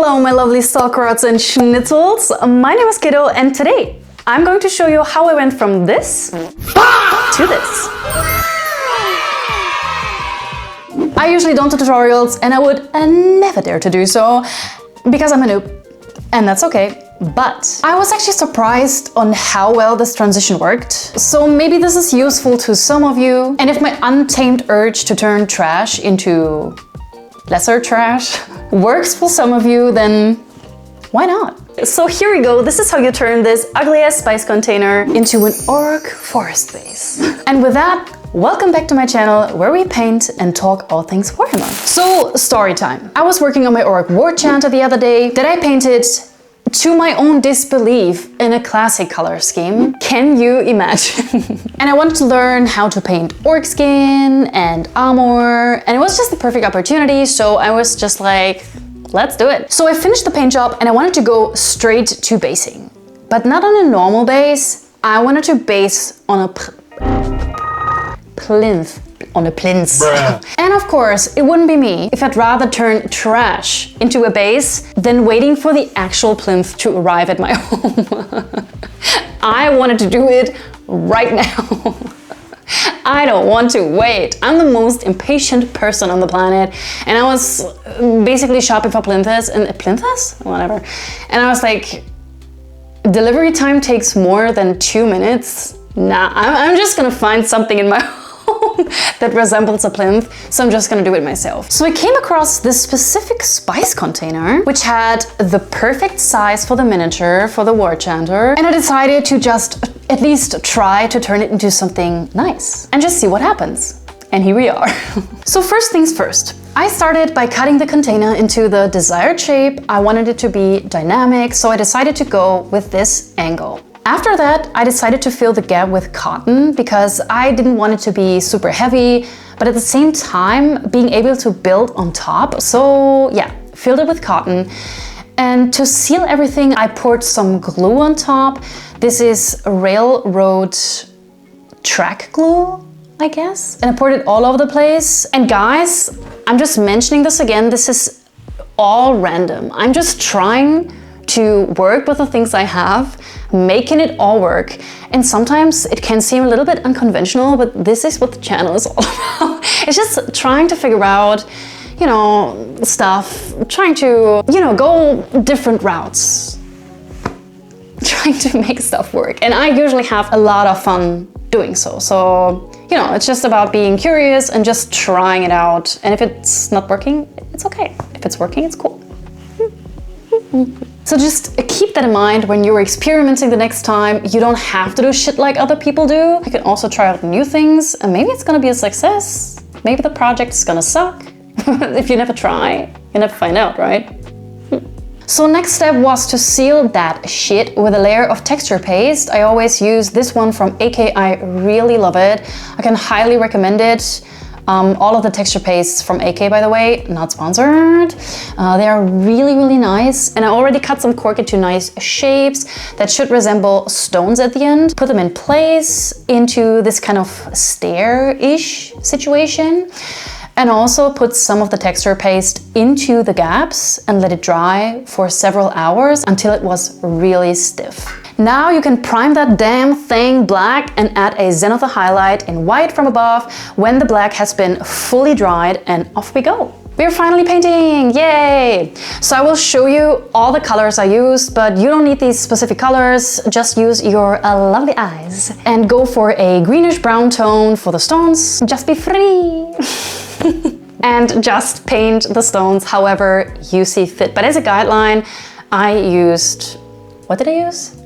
Hello my lovely sauerkrauts and schnitzels, my name is Kiddo and today I'm going to show you how I went from this to this. I usually don't do tutorials and I would never dare to do so because I'm a noob and that's okay. But I was actually surprised on how well this transition worked. So maybe this is useful to some of you. And if my untamed urge to turn trash into lesser trash works for some of you, then why not? So here we go. This is how you turn this ugly ass spice container into an Orruk forest base. And with that, welcome back to my channel where we paint and talk all things Warhammer. So story time. I was working on my Orruk Warchanter the other day that I painted to my own disbelief in a classic color scheme. Can you imagine? And I wanted to learn how to paint orc skin and armor, and it was just the perfect opportunity, so I was just like, let's do it. So I finished the paint job and I wanted to go straight to basing, but not on a normal base. I wanted to base on a plinth. On a plinth. And of course, it wouldn't be me if I'd rather turn trash into a base than waiting for the actual plinth to arrive at my home. I wanted to do it right now. I don't want to wait. I'm the most impatient person on the planet, and I was basically shopping for plinths and plinths? Whatever. And I was like, delivery time takes more than 2 minutes. Nah, I'm just gonna find something in my home that resembles a plinth, so I'm just gonna do it myself. So I came across this specific spice container, which had the perfect size for the miniature, for the Warchanter, and I decided to just at least try to turn it into something nice and just see what happens. And here we are. So first things first. I started by cutting the container into the desired shape. I wanted it to be dynamic, so I decided to go with this angle. After that, I decided to fill the gap with cotton because I didn't want it to be super heavy, but at the same time being able to build on top. So yeah, filled it with cotton. And to seal everything, I poured some glue on top. This is railroad track glue, I guess. And I poured it all over the place. And guys, I'm just mentioning this again, this is all random. I'm just trying to work with the things I have, making it all work. And sometimes it can seem a little bit unconventional, but this is what the channel is all about. It's just trying to figure out, you know, stuff, trying to, you know, go different routes, trying to make stuff work. And I usually have a lot of fun doing so. So, you know, it's just about being curious and just trying it out. And if it's not working, it's okay. If it's working, it's cool. So just keep that in mind when you're experimenting the next time. You don't have to do shit like other people do. You can also try out new things and maybe it's gonna be a success. Maybe the project is gonna suck. If you never try, you never find out, right? So next step was to seal that shit with a layer of texture paste. I always use this one from AK. I really love it. I can highly recommend it. All of the texture pastes from AK, by the way, not sponsored. They are really, really nice. And I already cut some cork into nice shapes that should resemble stones at the end. Put them in place into this kind of stair-ish situation. And also put some of the texture paste into the gaps and let it dry for several hours until it was really stiff. Now you can prime that damn thing black and add a zenith highlight in white from above when the black has been fully dried, and off we go. We're finally painting, yay! So I will show you all the colors I used, but you don't need these specific colors, just use your lovely eyes. And go for a greenish brown tone for the stones, just be free. And just paint the stones however you see fit. But as a guideline, I used, what did I use?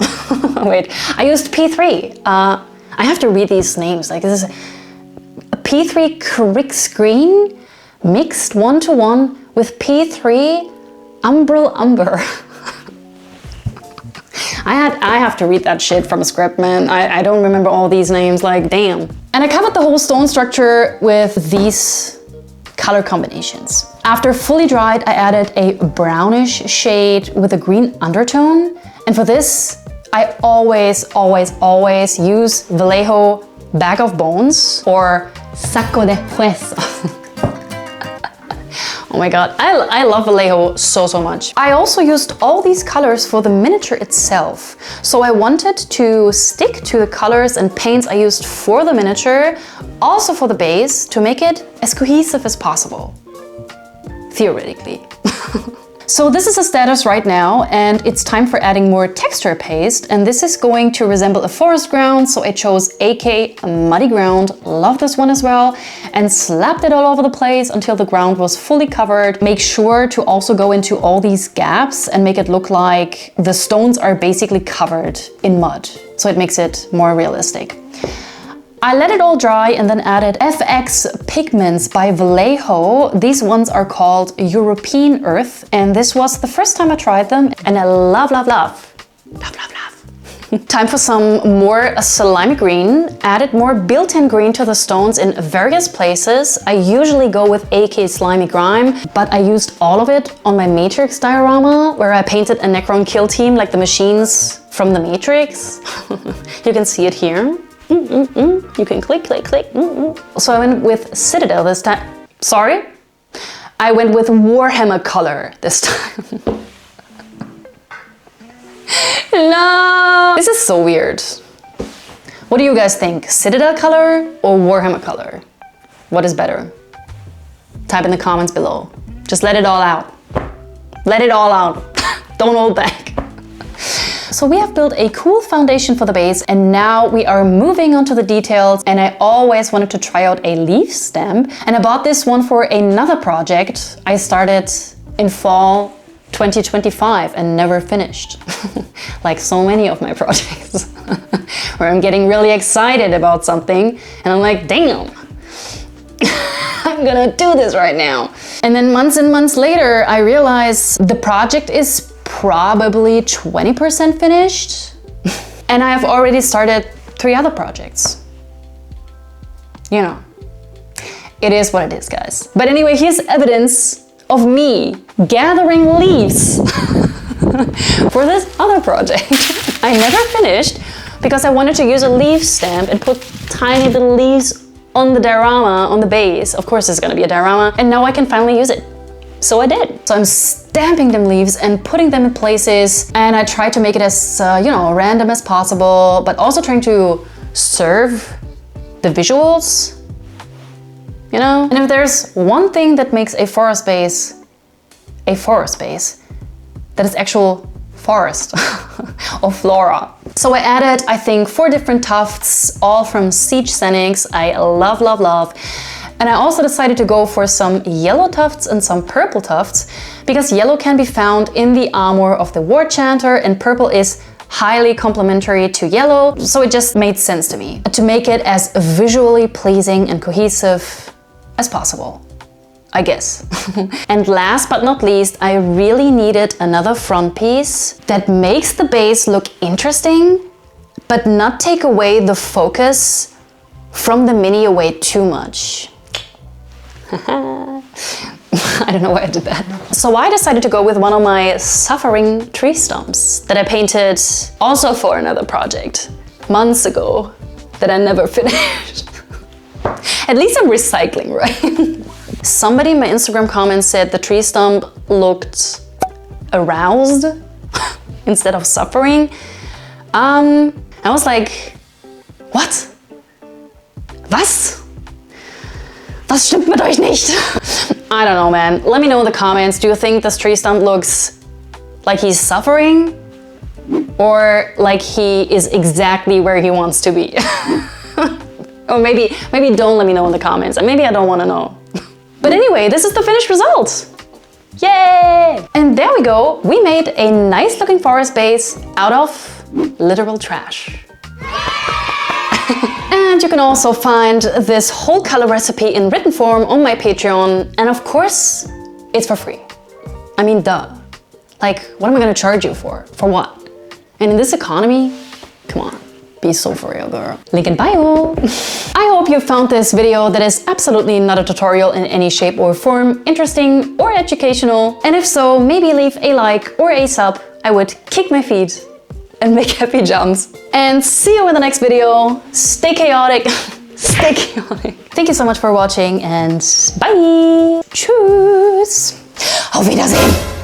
Wait, I used P3. I have to read these names. Like this is a P3 Crix Green mixed 1-to-1 with P3 Umbral Umber. I have to read that shit from a script, man. I don't remember all these names, like damn. And I covered the whole stone structure with these color combinations. After fully dried, I added a brownish shade with a green undertone. And for this, I always use Vallejo Bag of Bones or Saco de Hueso. Oh my god, I love Vallejo so much. I also used all these colors for the miniature itself. So I wanted to stick to the colors and paints I used for the miniature, also for the base, to make it as cohesive as possible. Theoretically. So this is the status right now, and it's time for adding more texture paste, and this is going to resemble a forest ground, so I chose AK Muddy Ground, love this one as well, and slapped it all over the place until the ground was fully covered. Make sure to also go into all these gaps and make it look like the stones are basically covered in mud, so it makes it more realistic. I let it all dry and then added FX pigments by Vallejo. These ones are called European Earth, and this was the first time I tried them, and I love. Time for some more slimy green. Added more built-in green to the stones in various places. I usually go with AK Slimy Grime, but I used all of it on my Matrix diorama, where I painted a Necron kill team like the machines from the Matrix. You can see it here. You can click. So I went with Citadel this time. Sorry? I went with Warhammer color this time. No! This is so weird. What do you guys think? Citadel color or Warhammer color? What is better? Type in the comments below. Just let it all out. Let it all out. Don't hold back. So we have built a cool foundation for the base, and now we are moving on to the details, and I always wanted to try out a leaf stamp, and I bought this one for another project I started in fall 2025 and never finished. Like so many of my projects where I'm getting really excited about something and I'm like, damn, I'm gonna do this right now. And then months and months later, I realized the project is probably 20% finished. And I have already started 3 other projects. You know, it is what it is, guys. But anyway, here's evidence of me gathering leaves for this other project. I never finished because I wanted to use a leaf stamp and put tiny little leaves on the diorama, on the base. Of course, it's gonna be a diorama, and now I can finally use it. So I did. So I'm stamping them leaves and putting them in places, and I try to make it as, you know, random as possible, but also trying to serve the visuals, you know? And if there's one thing that makes a forest base, that is actual forest or flora. So I added, I think, 4 different tufts, all from Siege Scenics. I love. And I also decided to go for some yellow tufts and some purple tufts, because yellow can be found in the armor of the Warchanter and purple is highly complementary to yellow, so it just made sense to me to make it as visually pleasing and cohesive as possible, I guess. And last but not least, I really needed another front piece that makes the base look interesting, but not take away the focus from the mini away too much. I don't know why I did that. So I decided to go with one of my suffering tree stumps that I painted also for another project months ago that I never finished. At least I'm recycling, right? Somebody in my Instagram comments said the tree stump looked aroused instead of suffering. I was like, what? Was? Was stimmt mit euch nicht? I don't know, man. Let me know in the comments. Do you think this tree stump looks like he's suffering? Or like he is exactly where he wants to be? Or maybe don't let me know in the comments. And maybe I don't want to know. But anyway, this is the finished result. Yay! And there we go. We made a nice looking forest base out of literal trash. And you can also find this whole color recipe in written form on my Patreon. And of course, it's for free. I mean, duh. Like, what am I gonna charge you for? For what? And in this economy, come on, be so for real, girl. Link in bio. I hope you found this video that is absolutely not a tutorial in any shape or form interesting or educational. And if so, maybe leave a like or a sub. I would kick my feet and make happy jumps. And see you in the next video. Stay chaotic sticky on it. Thank you so much for watching and bye. Tschüss. Auf Wiedersehen.